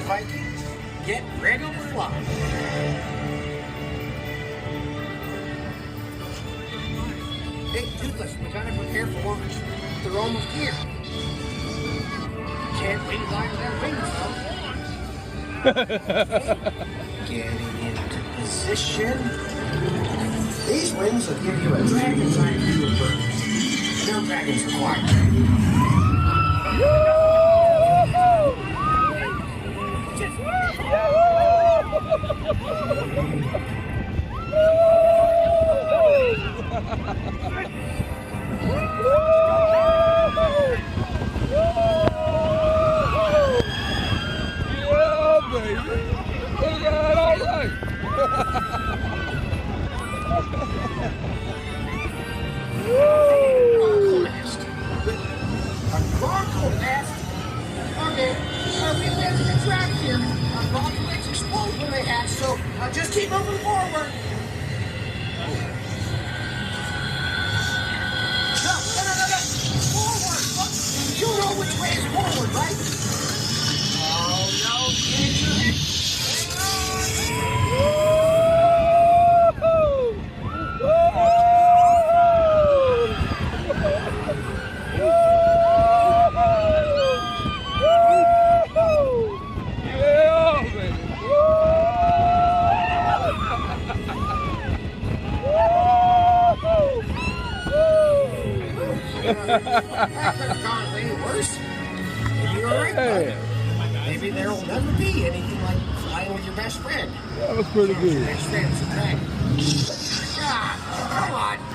Vikings, get ready to fly. Hey, Toothless, we gotta prepare for launch. They're almost here. Can't wait line without wings, though. Getting into position. These wings will give you a dragon's eye view of birds. No dragons required. Just keep moving forward. No. Forward. Look, you know which way is forward, right? Oh, no. That could have gone way worse. Maybe you're right, bud. Maybe there will never be anything like flying with your best friend. That was pretty good. Your best friend's a dragon. God, come on.